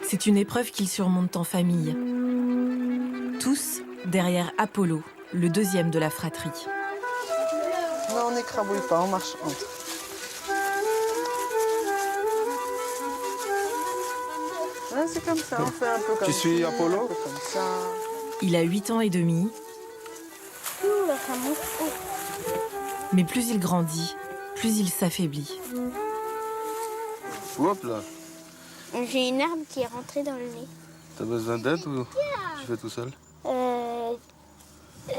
C'est une épreuve qu'ils surmontent en famille. Tous derrière Apollo, le deuxième de la fratrie. Non, on n'écrabouille pas, on marche entre. Ouais, c'est comme ça, on fait un peu comme ça. Tu suis Apollo? Un peu comme ça. Il a 8 ans et demi. Mais plus il grandit, plus il s'affaiblit. Hop là. J'ai une herbe qui est rentrée dans le nez. T'as besoin d'aide ou tu fais tout seul?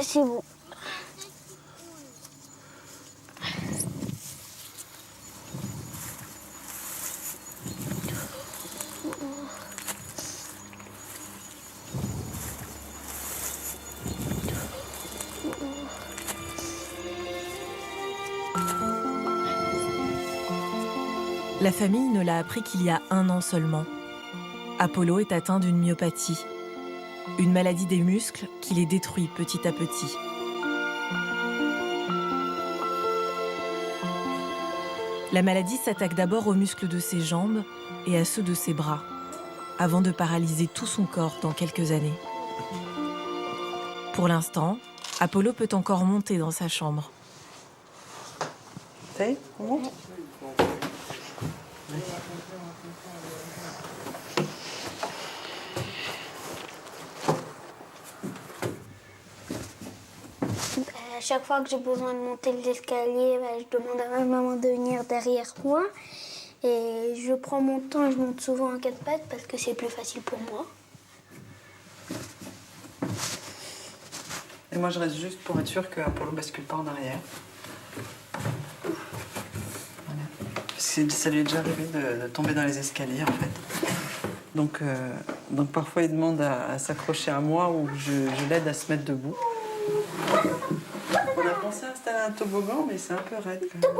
C'est bon. La famille ne l'a appris qu'il y a 1 an seulement. Apollo est atteint d'une myopathie, une maladie des muscles qui les détruit petit à petit. La maladie s'attaque d'abord aux muscles de ses jambes et à ceux de ses bras, avant de paralyser tout son corps dans quelques années. Pour l'instant, Apollo peut encore monter dans sa chambre. Ça y est, on monte? À chaque fois que j'ai besoin de monter les escaliers, je demande à ma maman de venir derrière moi. Et je prends mon temps, je monte souvent en 4 pattes parce que c'est plus facile pour moi. Et moi, je reste juste pour être sûre que Apollo ne bascule pas en arrière. Voilà. Parce que ça lui est déjà arrivé de tomber dans les escaliers, en fait. Donc parfois, il demande à s'accrocher à moi ou je l'aide à se mettre debout. On a pensé à installer un toboggan, mais c'est un peu raide quand même.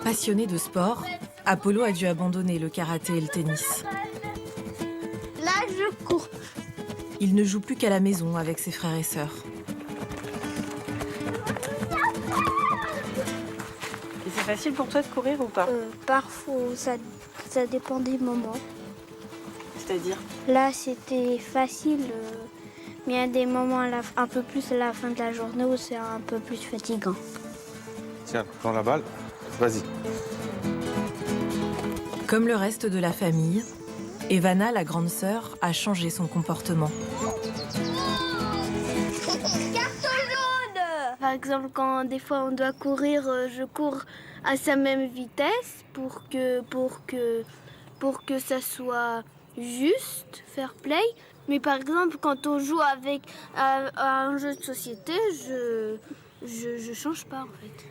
Passionné de sport, Apollo a dû abandonner le karaté et le tennis. Là, je cours. Il ne joue plus qu'à la maison avec ses frères et sœurs. Et c'est facile pour toi de courir ou pas? Parfois, ça dépend des moments. C'est-à-dire? Là, c'était facile, mais il y a des moments un peu plus à la fin de la journée où c'est un peu plus fatigant. Tiens, prends la balle. Vas-y. Comme le reste de la famille, Evana, la grande sœur, a changé son comportement. Par exemple, quand des fois on doit courir, je cours à sa même vitesse pour que ça soit juste, fair play. Mais par exemple, quand on joue avec à un jeu de société, je change pas en fait.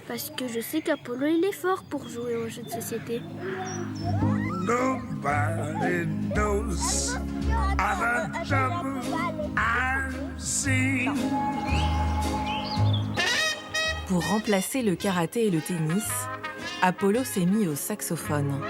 Parce que je sais qu'Apollo, il est fort pour jouer aux jeux de société. Nobody knows all the trouble I've seen. Pour remplacer le karaté et le tennis, Apollo s'est mis au saxophone.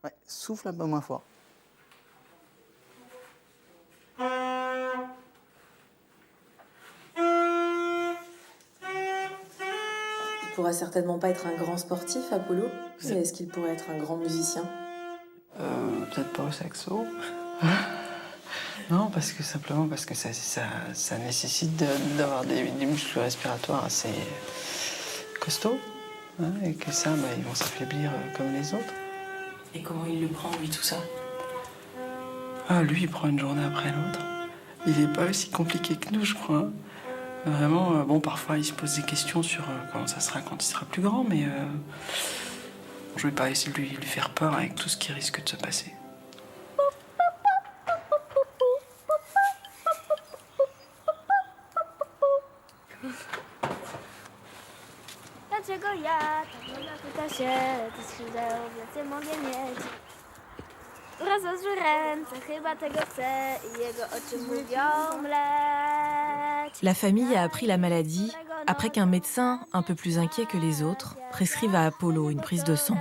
Ouais, souffle un peu moins fort. Il pourra certainement pas être un grand sportif, Apollo, mais est-ce qu'il pourrait être un grand musicien? Peut-être pas au saxo. Non, simplement parce que ça nécessite d'avoir des muscles respiratoires assez costauds. Hein, et que ça, ils vont s'affaiblir comme les autres. Et comment il le prend, lui, tout ça? Ah, lui, il prend une journée après l'autre. Il n'est pas aussi compliqué que nous, je crois. Hein. Vraiment, bon, parfois, il se pose des questions sur comment ça sera quand il sera plus grand, mais je vais pas essayer de lui faire peur avec tout ce qui risque de se passer. dlaczego ja tak pyta się, ty skrzydeł więcej mogę mieć. Rozłoży ręce, chyba tego chce i jego oczy mówią mleć. La famille a appris la maladie après qu'un médecin, un peu plus inquiet que les autres, prescrive à Apollo une prise de sang.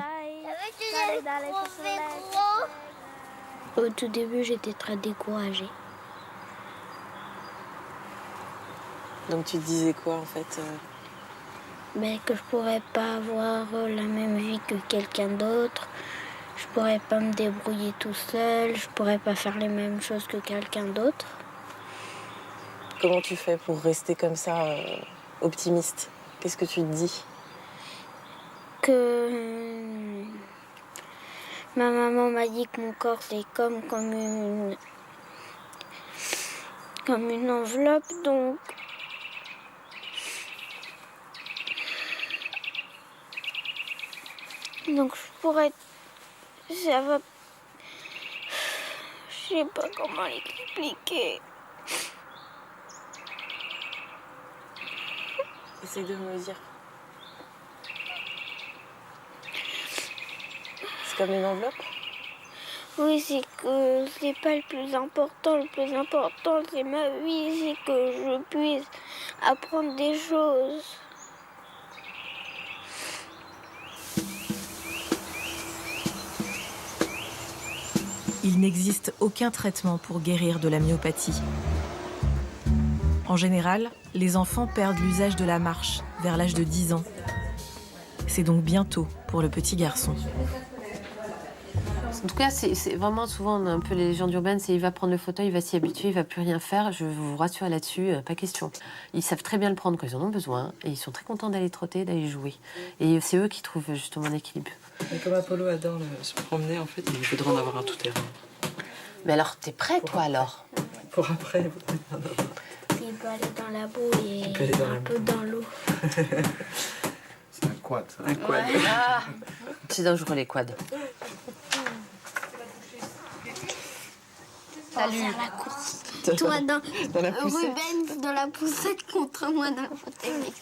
Au tout début, j'étais très découragée. Donc tu te disais quoi en fait Mais que je pourrais pas avoir la même vie que quelqu'un d'autre. Je pourrais pas me débrouiller tout seul. Je pourrais pas faire les mêmes choses que quelqu'un d'autre. Comment tu fais pour rester comme ça, optimiste? Qu'est-ce que tu te dis? Que ma maman m'a dit que mon corps c'est comme une enveloppe, donc je pourrais, ça va, je sais pas comment l'expliquer. Essaye de me le dire. C'est comme une enveloppe? Oui, c'est que c'est pas le plus important. Le plus important, c'est ma vie, c'est que je puisse apprendre des choses. Il n'existe aucun traitement pour guérir de la myopathie. En général, les enfants perdent l'usage de la marche vers l'âge de 10 ans. C'est donc bientôt pour le petit garçon. En tout cas, c'est vraiment souvent un peu les légendes urbaines, c'est il va prendre le fauteuil, il va s'y habituer, il va plus rien faire. Je vous rassure là-dessus, pas question. Ils savent très bien le prendre quand ils en ont besoin et ils sont très contents d'aller trotter, d'aller jouer. Et c'est eux qui trouvent justement l'équilibre. Et comme Apollo adore se promener, en fait, il voudrait en avoir un tout-terrain. Mais alors, t'es prêt toi alors? Pour après, il voudrait en avoir. Il peut aller dans la boue et Il peut aller dans la un peu dans l'eau. C'est un quad. Ça. Un quad. Ah, c'est dangereux les quads. Salut. Faire la course. Toi dans la poussette. Ruben dans la poussette contre moi dans le fauteuil.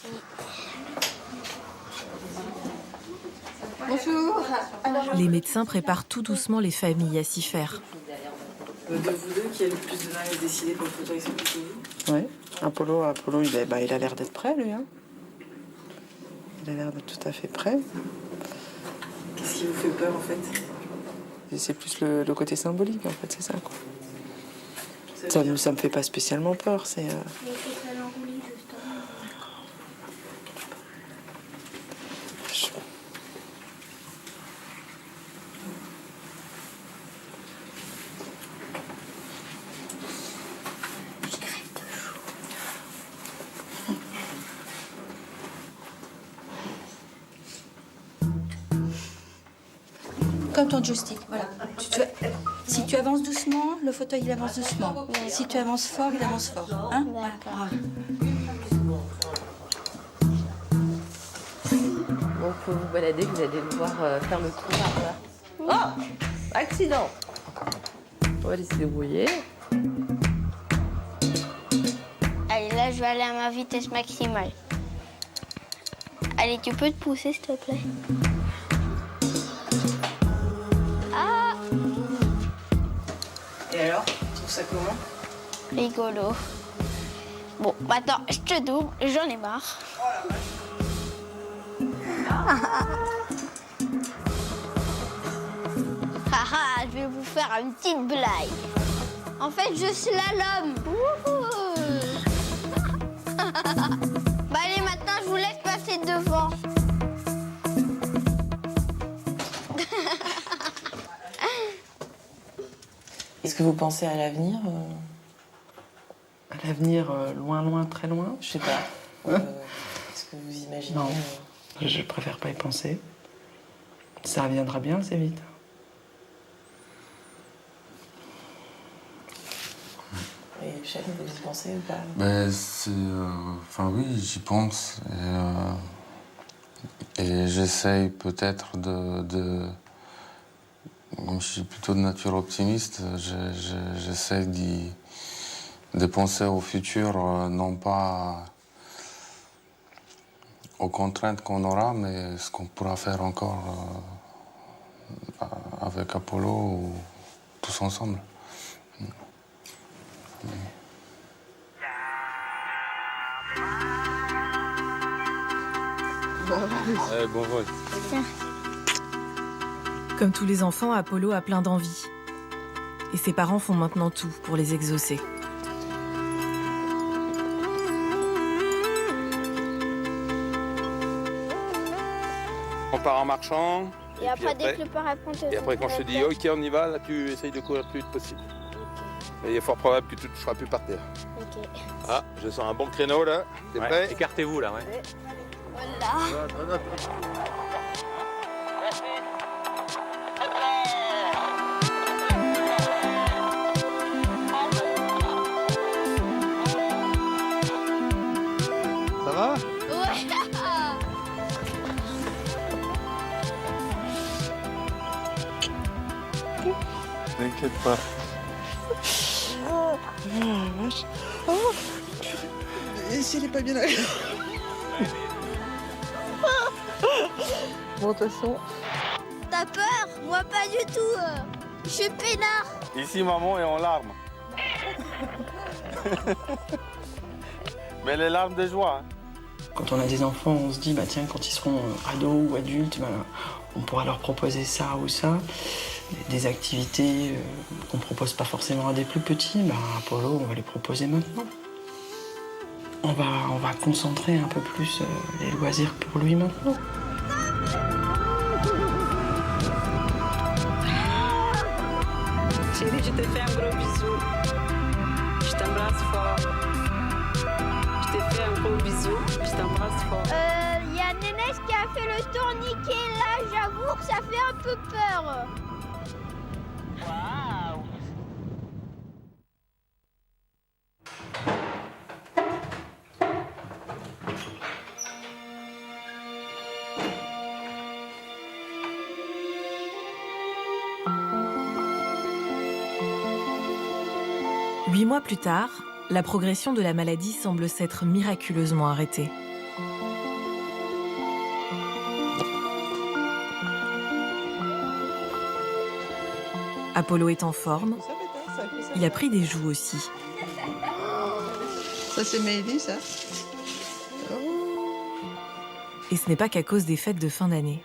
Les médecins préparent tout doucement les familles à s'y faire. De vous deux, qui a le plus de mal à se décider pour le fauteuil, c'est plutôt vous? Oui, Apollo il a l'air d'être prêt, lui. Hein. Il a l'air d'être tout à fait prêt. Qu'est-ce qui vous fait peur en fait? Et c'est plus le côté symbolique, en fait, c'est ça, quoi. Ça me fait pas spécialement peur, c'est... Comme ton joystick, voilà. Si tu avances doucement, le fauteuil il avance doucement. Si tu avances fort, il avance fort. Hein? Voilà, bravo. Bon, pour vous balader, vous allez devoir faire le tour là. Oh! Accident! On va laisser débrouiller. Allez, là, je vais aller à ma vitesse maximale. Allez, tu peux te pousser, s'il te plaît? Ah! Et alors, tu trouves ça comment? Rigolo. Bon, attends, je te double, j'en ai marre. Haha, je vais vous faire une petite blague. En fait, je slalom. Bah allez, maintenant, je vous laisse passer devant. Est-ce que vous pensez à l'avenir? À l'avenir, loin, loin, très loin. Je sais pas. Est-ce que vous imaginez? Non, je préfère pas y penser. Ça reviendra bien assez vite. Et Michel, vous y pensez ou pas? Ben, enfin oui, j'y pense. Et j'essaye peut-être comme je suis plutôt de nature optimiste, j'essaye de penser au futur, non pas aux contraintes qu'on aura, mais ce qu'on pourra faire encore avec Apollo ou tous ensemble. Bon vol. Comme tous les enfants, Apollo a plein d'envies. Et ses parents font maintenant tout pour les exaucer. On part en marchant. Et après, dès que le parapente... Et après, quand je te dis OK, on y va, là, tu essayes de courir le plus vite possible. Et il est fort probable que tu ne toucheras plus par terre. Ok. Ah, je sens un bon créneau, là. T'es prêt? Écartez-vous, là, ouais. Voilà. Ça va? Ouais. T'inquiète pas. Vache. Oh. Et s'il est pas bien là. Bon, de toute façon, T'as peur? Moi, pas du tout. Je suis peinard. Ici, maman est en larmes. Mais les larmes de joie. Quand on a des enfants, on se dit, bah tiens, quand ils seront ados ou adultes, bah, on pourra leur proposer ça ou ça. Des activités qu'on propose pas forcément à des plus petits, bah, Apollo, on va les proposer maintenant. On va concentrer un peu plus les loisirs pour lui maintenant. Chérie, je te fais un gros bisou. Je t'embrasse fort. Je te fais un gros bisou. Je t'embrasse fort. Y a Nénès qui a fait le tourniquet là, j'avoue que ça fait un peu peur. Waouh! Huit mois plus tard, la progression de la maladie semble s'être miraculeusement arrêtée. Apollo est en forme. Il a pris des joues aussi. Ça c'est Maëlie, ça. Et ce n'est pas qu'à cause des fêtes de fin d'année.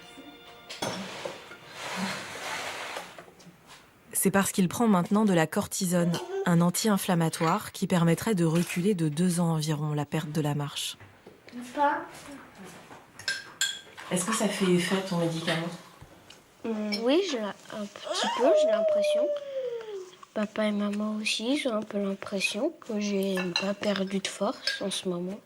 C'est parce qu'il prend maintenant de la cortisone, un anti-inflammatoire qui permettrait de reculer de 2 ans environ la perte de la marche. Est-ce que ça fait effet ton médicament? Oui, un petit peu, j'ai l'impression. Papa et maman aussi, j'ai un peu l'impression que j'ai pas perdu de force en ce moment.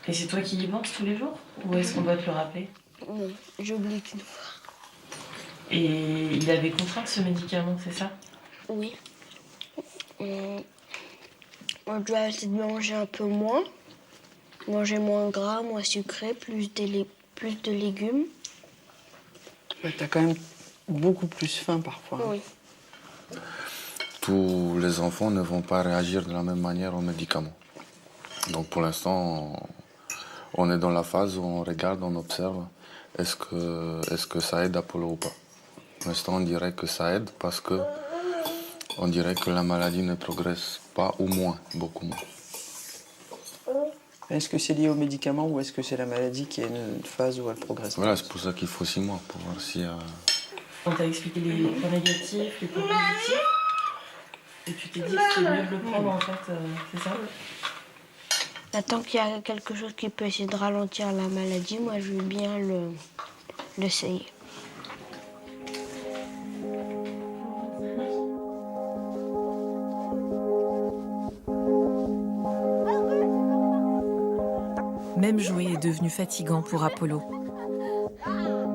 Et c'est toi qui y penses tous les jours? Ou est-ce qu'on doit te le rappeler? Non, j'oublie qu'une fois. Et il avait contraint ce médicament, c'est ça? Oui. On doit essayer de manger un peu moins. Manger moins gras, moins sucré, plus de légumes. Bah, t'as quand même beaucoup plus faim parfois. Oui. Tous les enfants ne vont pas réagir de la même manière aux médicaments. Donc pour l'instant, on est dans la phase où on regarde, on observe. Est-ce que ça aide Apollo ou pas? Pour l'instant, on dirait que ça aide parce que on dirait que la maladie ne progresse pas ou moins, beaucoup moins. Est-ce que c'est lié aux médicaments ou est-ce que c'est la maladie qui est une phase où elle progresse? Voilà, c'est pour ça qu'il faut 6 mois pour voir si... On t'a expliqué les points négatifs, les points positifs. Et tu t'es dit que c'était mieux de le prendre en fait, c'est ça? Tant qu'il y a quelque chose qui peut essayer de ralentir la maladie, moi je veux bien l'essayer. Même jouer est devenu fatigant pour Apollo.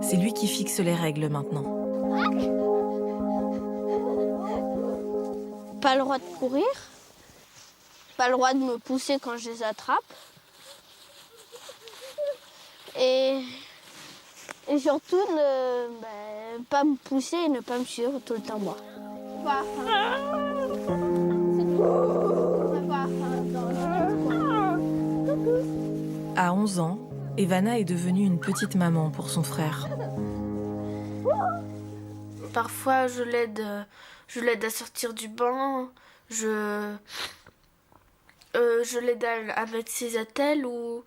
C'est lui qui fixe les règles maintenant. Pas le droit de courir, pas le droit de me pousser quand je les attrape. Et surtout, pas me pousser et ne pas me suivre tout le temps moi. À 11 ans, Evana est devenue une petite maman pour son frère. Parfois, je l'aide à sortir du banc, je l'aide à mettre ses attelles ou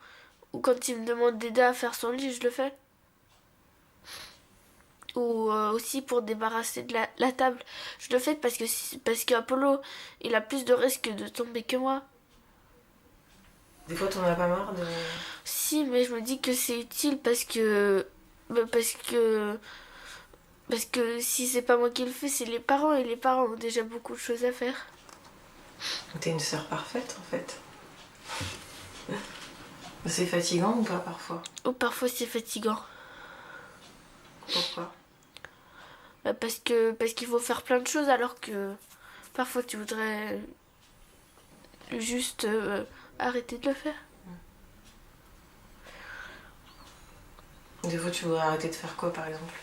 quand il me demande d'aider à faire son lit, je le fais. Ou aussi pour débarrasser de la table. Je le fais parce qu'Apollo, il a plus de risques de tomber que moi. Des fois, t'en as pas marre de... Si, mais je me dis que c'est utile parce que si c'est pas moi qui le fais, c'est les parents, et les parents ont déjà beaucoup de choses à faire. T'es une sœur parfaite, en fait. C'est fatigant ou pas, parfois? Ou parfois, c'est fatigant. Pourquoi? Parce qu'il faut faire plein de choses, alors que parfois, tu voudrais juste arrêter de le faire. Des fois, tu voudrais arrêter de faire quoi, par exemple?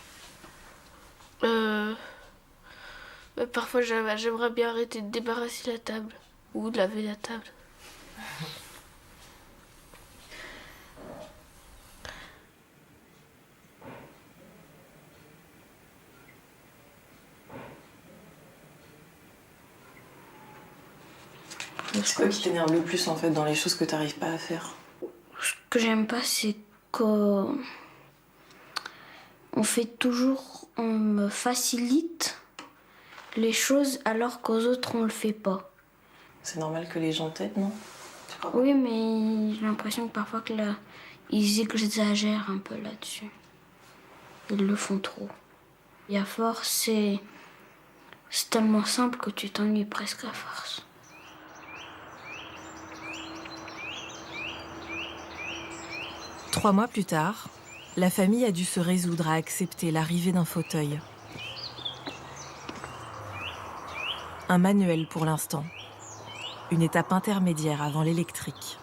Parfois, j'aimerais bien arrêter de débarrasser la table ou de laver la table. C'est quoi qui t'énerve le plus, en fait, dans les choses que t'arrives pas à faire? Ce que j'aime pas, c'est qu'on me facilite les choses alors qu'aux autres on le fait pas. C'est normal que les gens t'aident, non? Oui, mais j'ai l'impression que parfois ils exagèrent un peu là-dessus. Ils le font trop. Et à force, c'est tellement simple que tu t'ennuies presque à force. Trois mois plus tard, la famille a dû se résoudre à accepter l'arrivée d'un fauteuil. Un manuel pour l'instant. Une étape intermédiaire avant l'électrique.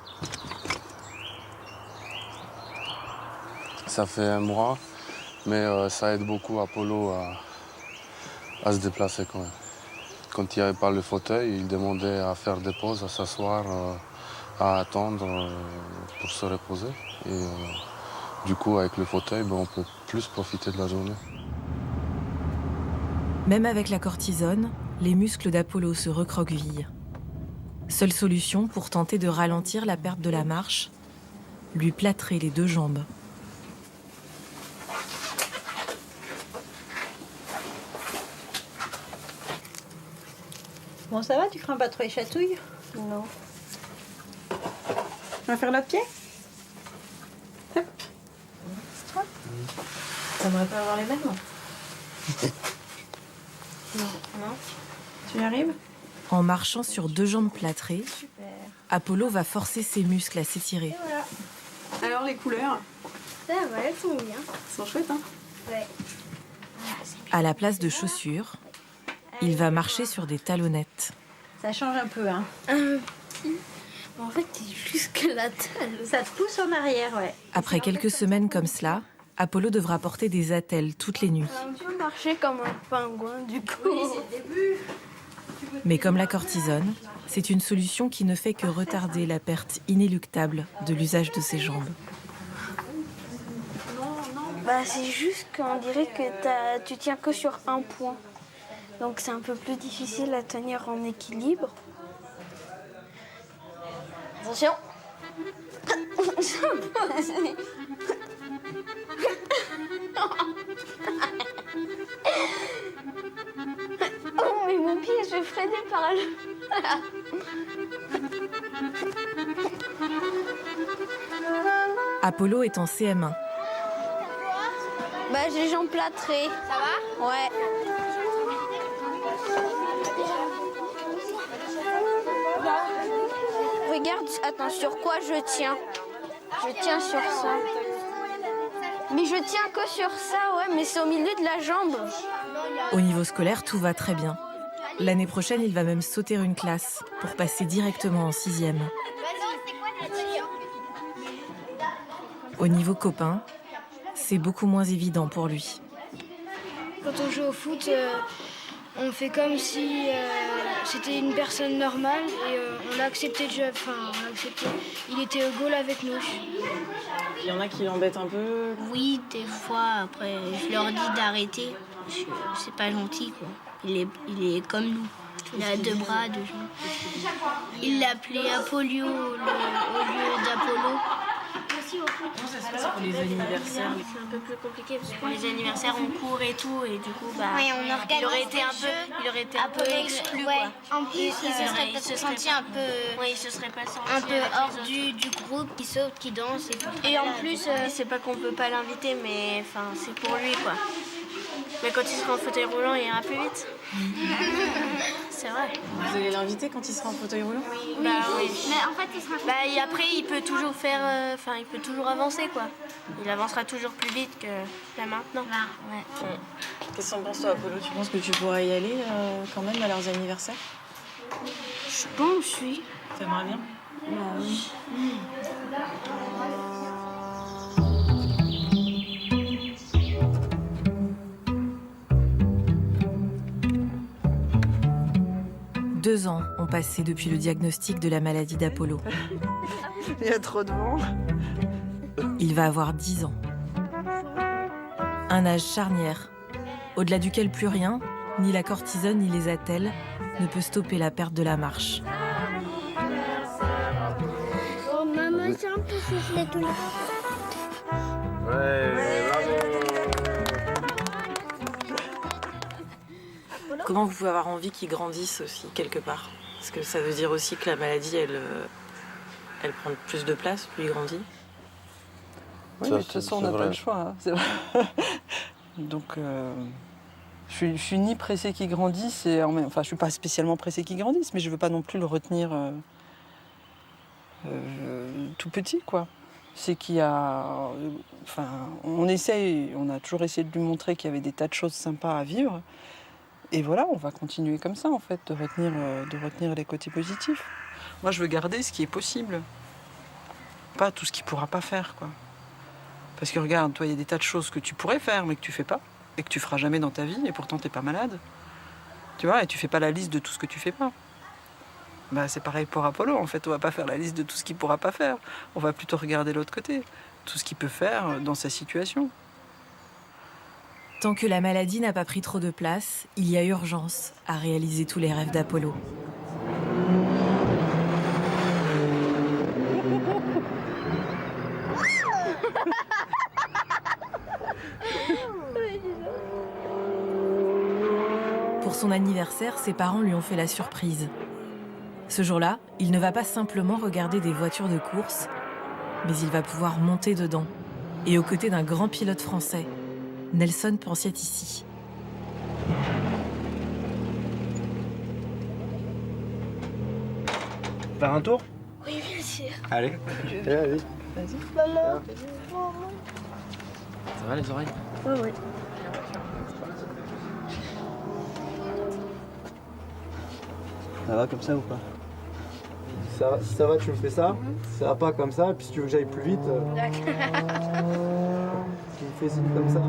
Ça fait un mois, mais ça aide beaucoup Apollo à se déplacer quand même. Quand il n'y avait pas le fauteuil, il demandait à faire des pauses, à s'asseoir, à attendre pour se reposer. Et du coup, avec le fauteuil, on peut plus profiter de la journée. Même avec la cortisone, les muscles d'Apollo se recroquevillent. Seule solution pour tenter de ralentir la perte de la marche, lui plâtrer les deux jambes. Bon, ça va, tu crains pas trop les chatouilles? Non. On va faire l'autre pied? Hop. T'aimerais pas avoir les mêmes? Non. Tu y arrives? En marchant sur deux jambes plâtrées, Super. Apollo va forcer ses muscles à s'étirer. Voilà. Alors, les couleurs? Ça va, elles sont bien. Elles sont chouettes, hein? Ouais. À la place de chaussures, il va marcher sur des talonnettes. Ça change un peu, hein? En fait, c'est juste que la telle. Ça te pousse en arrière, ouais. Après quelques semaines comme cela, Apollo devra porter des attelles toutes les nuits. On peut marcher comme un pingouin, du coup. Oui, c'est le début. Mais comme la cortisone, c'est une solution qui ne fait que retarder la perte inéluctable de l'usage de ses jambes. C'est juste qu'on dirait que tu tiens que sur un point. Donc c'est un peu plus difficile à tenir en équilibre. Attention. Oh, mais mon pied, je vais freiner par là. Apollo est en CM1. J'ai les jambes plâtrées. Ça va? Ouais. Regarde, attends, sur quoi je tiens? Je tiens sur ça. Mais je tiens que sur ça, ouais, mais c'est au milieu de la jambe. Au niveau scolaire, tout va très bien. L'année prochaine, il va même sauter une classe pour passer directement en 6e. Au niveau copain, c'est beaucoup moins évident pour lui. Quand on joue au foot, on fait comme si c'était une personne normale et on l'a accepté déjà. Enfin, on l'a accepté. Il était au goal avec nous. Il y en a qui l'embêtent un peu. Oui, des fois, après, je leur dis d'arrêter. C'est pas gentil, quoi. Il est comme nous. Il a 2 bras, 2 jambes. Il l'a appelé Apollio au lieu d'Apollo. Comment ça se passe pour les anniversaires? C'est un peu plus compliqué parce que pour les anniversaires, on court et tout. Et du coup, il aurait été un peu exclu, ouais. quoi. En plus, il se sentit un peu... Oui, il se serait pas senti un peu hors du groupe, qui saute, qui danse. Et en plus, c'est pas qu'on peut pas l'inviter, mais c'est pour lui, quoi. Mais quand il sera en fauteuil roulant, il ira plus vite. C'est vrai. Vous allez l'inviter quand il sera en fauteuil roulant? Oui. Mais en fait, il sera... Et après, il peut toujours faire... il peut toujours avancer, quoi. Il avancera toujours plus vite que là maintenant. Ouais. Qu'est-ce que t'en penses, toi, Apollo? Tu penses que tu pourrais y aller quand même à leurs anniversaires? Je pense, oui. T'aimerais bien? Oui. 2 ans ont passé depuis le diagnostic de la maladie d'Apollo. Il y a trop de vent. Il va avoir 10 ans. Un âge charnière, au-delà duquel plus rien, ni la cortisone ni les attelles, ne peut stopper la perte de la marche. Oh, maman, c'est un peu soufflé tout le temps. Comment vous pouvez avoir envie qu'ils grandissent aussi, quelque part? Parce que ça veut dire aussi que la maladie, elle prend plus de place, plus il grandit. Oui, mais de toute façon, on n'a pas le choix. Hein. C'est vrai. Donc, je suis ni pressée qu'il grandisse, je suis pas spécialement pressée qu'il grandisse, mais je veux pas non plus le retenir tout petit, quoi. C'est qu'il y a... on a toujours essayé de lui montrer qu'il y avait des tas de choses sympas à vivre. Et voilà, on va continuer comme ça, en fait, de retenir les côtés positifs. Moi, je veux garder ce qui est possible. Pas tout ce qu'il pourra pas faire, quoi. Parce que regarde, toi, il y a des tas de choses que tu pourrais faire, mais que tu fais pas, et que tu feras jamais dans ta vie, et pourtant t'es pas malade. Tu vois, et tu fais pas la liste de tout ce que tu fais pas. C'est pareil pour Apollo, en fait, on va pas faire la liste de tout ce qu'il pourra pas faire. On va plutôt regarder l'autre côté, tout ce qu'il peut faire dans sa situation. Tant que la maladie n'a pas pris trop de place, il y a urgence à réaliser tous les rêves d'Apollo. Pour son anniversaire, ses parents lui ont fait la surprise. Ce jour-là, il ne va pas simplement regarder des voitures de course, mais il va pouvoir monter dedans, et aux côtés d'un grand pilote français, Nelson Panciatici. Faire un tour? Oui, bien sûr. Allez. Allez. Vas-y. Maman. Ça va les oreilles? Oui. Ça va comme ça ou pas? Si ça va, tu me fais ça. Si ça va pas comme ça, et puis si tu veux que j'aille plus vite, tu me fais signe comme ça.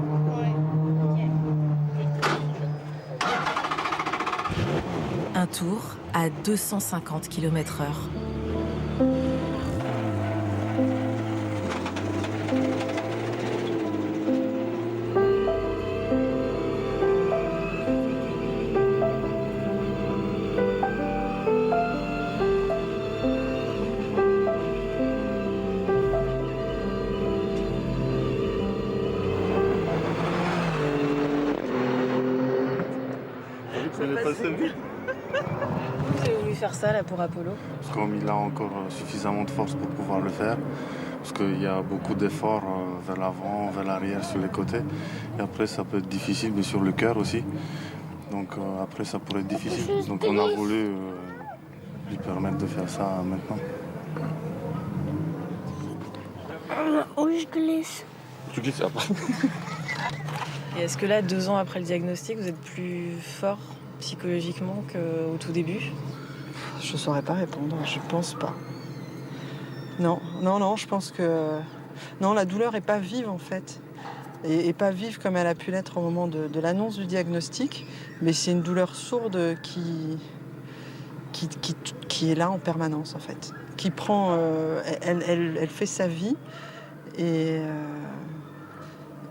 Un tour à 250 km/h. Vous avez voulu faire ça là pour Apollo? Comme il a encore suffisamment de force pour pouvoir le faire, parce qu'il y a beaucoup d'efforts vers l'avant, vers l'arrière, sur les côtés. Et après, ça peut être difficile, mais sur le cœur aussi. Donc après, ça pourrait être difficile. Donc on a voulu lui permettre de faire ça maintenant. Oh, je glisse. Tu glisses après. Et est-ce que là, 2 ans après le diagnostic, vous êtes plus fort psychologiquement qu'au tout début? Je saurais pas répondre, je pense pas. Non, je pense que... Non, la douleur est pas vive en fait. Et pas vive comme elle a pu l'être au moment de l'annonce du diagnostic, mais c'est une douleur sourde qui est là en permanence, en fait. Qui prend... elle fait sa vie et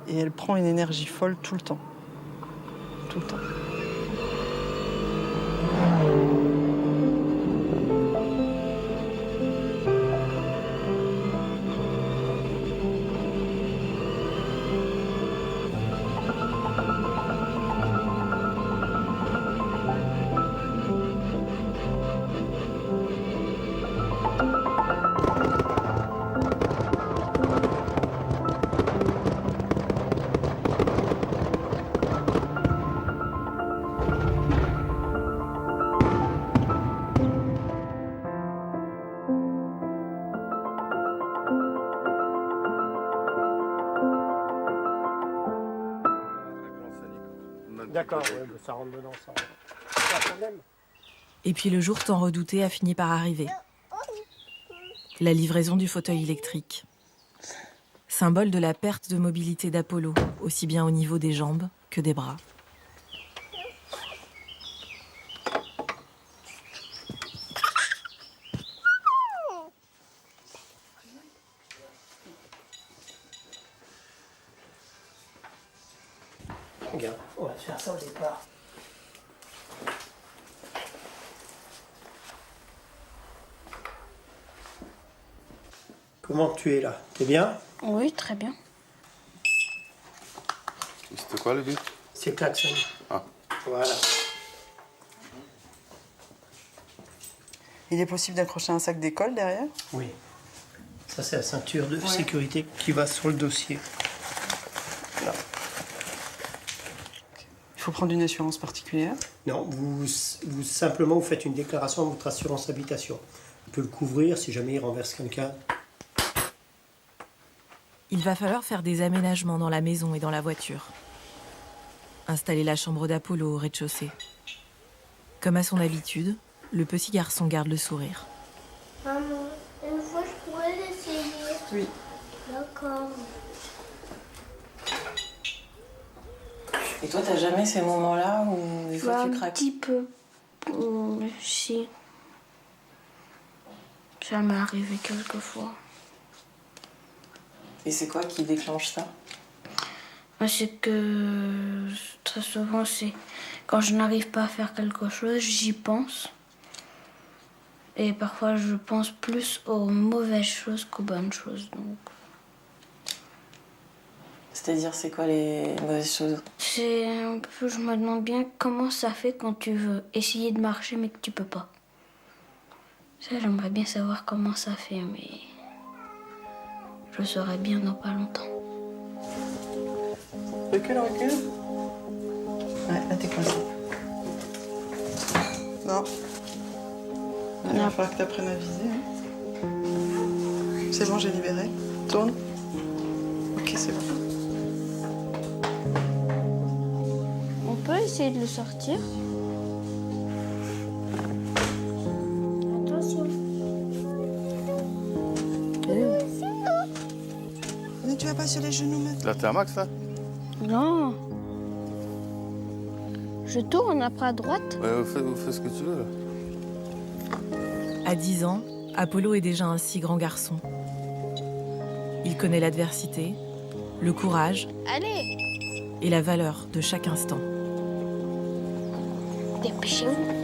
elle prend une énergie folle tout le temps. Tout le temps. D'accord, ouais, ça rentre dedans, ça. Pas de problème. Et puis le jour tant redouté a fini par arriver. La livraison du fauteuil électrique. Symbole de la perte de mobilité d'Apollo, aussi bien au niveau des jambes que des bras. Regarde, on va faire ça au départ. Comment tu es là? T'es bien? Oui, très bien. C'était quoi le but? C'est le klaxon. Ah. Voilà. Il est possible d'accrocher un sac d'école derrière? Oui. Ça, c'est la ceinture de sécurité qui va sur le dossier. Là. Il faut prendre une assurance particulière? Non, vous simplement vous faites une déclaration à votre assurance habitation. On peut le couvrir si jamais il renverse quelqu'un. Il va falloir faire des aménagements dans la maison et dans la voiture. Installer la chambre d'Apollo au rez-de-chaussée. Comme à son habitude, le petit garçon garde le sourire. Maman, une fois je pourrais l'essayer. Oui. D'accord. Et toi, t'as jamais ces moments-là où des fois tu Un craques? petit peu. Si. Ça m'est arrivé quelques fois. Et c'est quoi qui déclenche ça? C'est que très souvent, c'est quand je n'arrive pas à faire quelque chose, j'y pense. Et parfois, je pense plus aux mauvaises choses qu'aux bonnes choses. Donc. C'est-à-dire, c'est quoi les mauvaises choses? C'est un peu, je me demande bien comment ça fait quand tu veux essayer de marcher mais que tu peux pas. Ça, j'aimerais bien savoir comment ça fait, mais je le saurai bien dans pas longtemps. Recule. Ouais, là t'es coincé. Non. Il va falloir que tu apprennes à viser. Hein. C'est bon, j'ai libéré. Tourne. Ok, c'est bon. On peut essayer de le sortir. Attention. Mais tu vas pas sur les genoux maintenant. Là, t'es à max, là? Non. Je tourne après à droite. Ouais, fais ce que tu veux, là. À 10 ans, Apollo est déjà un si grand garçon. Il connaît l'adversité, le courage Allez, et la valeur de chaque instant. dépêchez-vous.